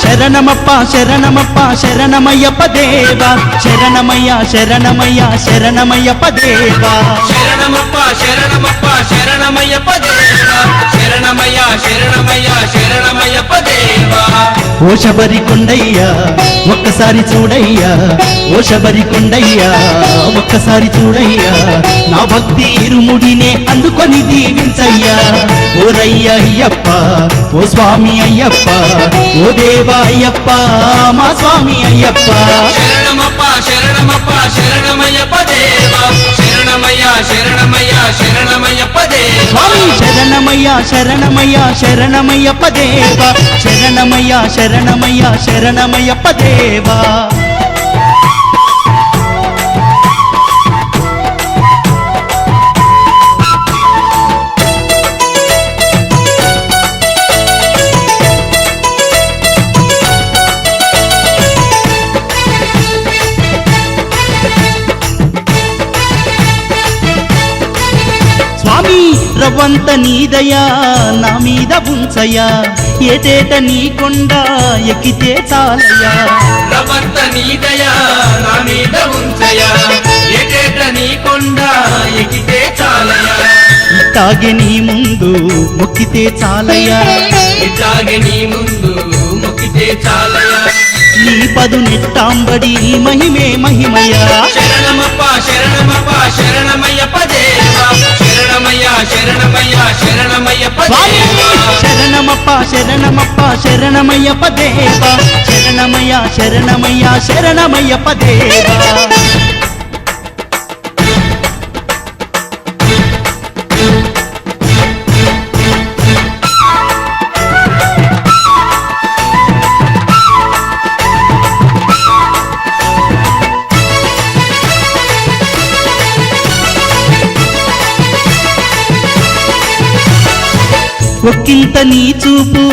శరణమప్ప శరణమప్ప శరణమయ్యప్ప దేవా శరణమయ్య శరణమయ్య శరణమయ్యప్ప దేవా శరణమప్ప శరణమప్ప శరణమయ్యప్ప దేవా శరణమయ్య శరణమయ్య శరణమయ్యప్ప దేవా ఓ శబరి కొండయ్యా ఒక్కసారి చూడయ్యా ఓ శబరి కొండయ్యా ఒక్కసారి చూడయ్యా నా భక్తి ఇరుముడినే అందుకొని దీవించయ్యా ఓ రయ్య అయ్యప్ప ఓ స్వామి అయ్యప్ప ఓ దేవా అయ్యప్ప మా స్వామి అయ్యప్ప శరణమప్ప శరణమప్ప శరణమయ్యప్ప దేవా శరణమయ్య శరణమయ్య శరణమయ్యప్ప దేవా స్వామి శరణమయ్య శరణమయ్య శరణమయ్యప్ప దేవా శరణమయ్య శరణమయ్య శరణమయ్యప్ప దేవా స్వామి రవ్వంత నీదయా నా మీద ఉంచయ్యా ఏటేట నీ కొండ ఎక్కితే చాలయ్యా రవంత నీదయా నా మీద ఉంచయా ఏటేట నీ కొండ ఎక్కితే చాలయా ఇట్టాగే నీ ముందు మొక్కితే చాలయ్యా ఇట్లాగే నీ ముందు మొక్కితే చాలయా నీ పదు నెట్టాంబడి మహిమే మహిమయ్యా శరణమప్ప శరణమప్ప శరణమయ్యప్ప దేవా శరణమయ్య శరణమయ్య శరణమయ్యప్ప స్వామి దేవా శరణమప్ప శరణమప్ప శరణమయ్యప్ప దేవా శరణమయ్య శరణమయ్య శరణమయ్యప్ప దేవా ఒక్కింత నీ చూపు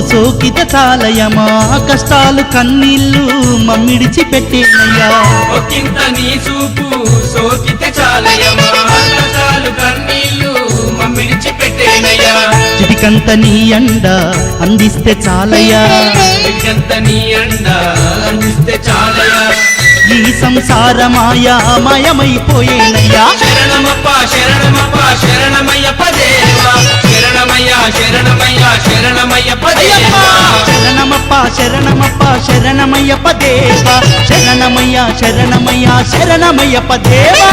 సోకిత చాలయమా కష్టాలు కన్నీళ్ళు మమ్మిడిచి పెట్టేనయ్యా ఒక్కింత నీ చూపు సోకితే చాలయమా కష్టాలు కన్నీళ్ళు మమ్మిడిచి పెట్టేనయ్యా చిటికంత నీ అండ అందిస్తే చాలయ్యా ఎంత నీ అండ అందిస్తే చాలయా ఈ సంసారమాయా మాయమైపోయేనయ్యా శరణమప్ప శరణమప్ప శరణమయ్యప్ప దేవా శరణమయ్య శరణమయ్య శరణమయ్యప్ప దేవా శరణమప్ప శరణమప్ప శరణమయ్యప్ప దేవా శరణమయ్య శరణమయ్య శరణమయ్యప్ప దేవా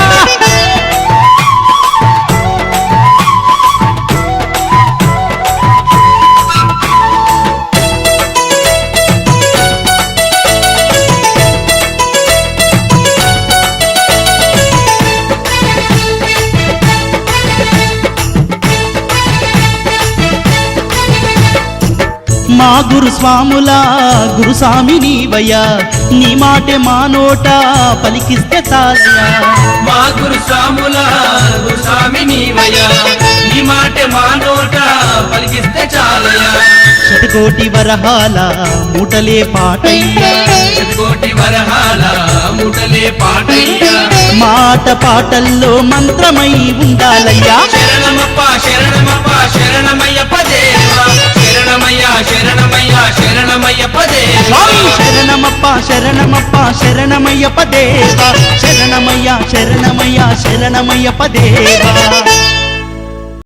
మా గురు స్వాముల గురుస్వామి నీవయ్యా నీ మాటే మా నోట పలికిస్తే చాలయ్యా మా గురు స్వాముల గురుస్వామి నీవయ్యా నీ మాట మా నోట పలికిస్తే చాలయా శతకోటి వరహాల మూటలే పాటయ్యా కోటి వరహాల ముటలే పాటయ్యా మాట పాటల్లో మంత్రమై ఉండాలయ్యా శరణమప్ప శరణమప్ప శరణమయ్యప్ప దేవా శరణమయ్య శరణమయ్య శరణమయ్యప్ప దేవా స్వామి శరణమప్ప శరణమప్ప శరణమయ్యప్ప దేవా శరణమయ్య శరణమయ్య శరణమయ్యప్ప దేవా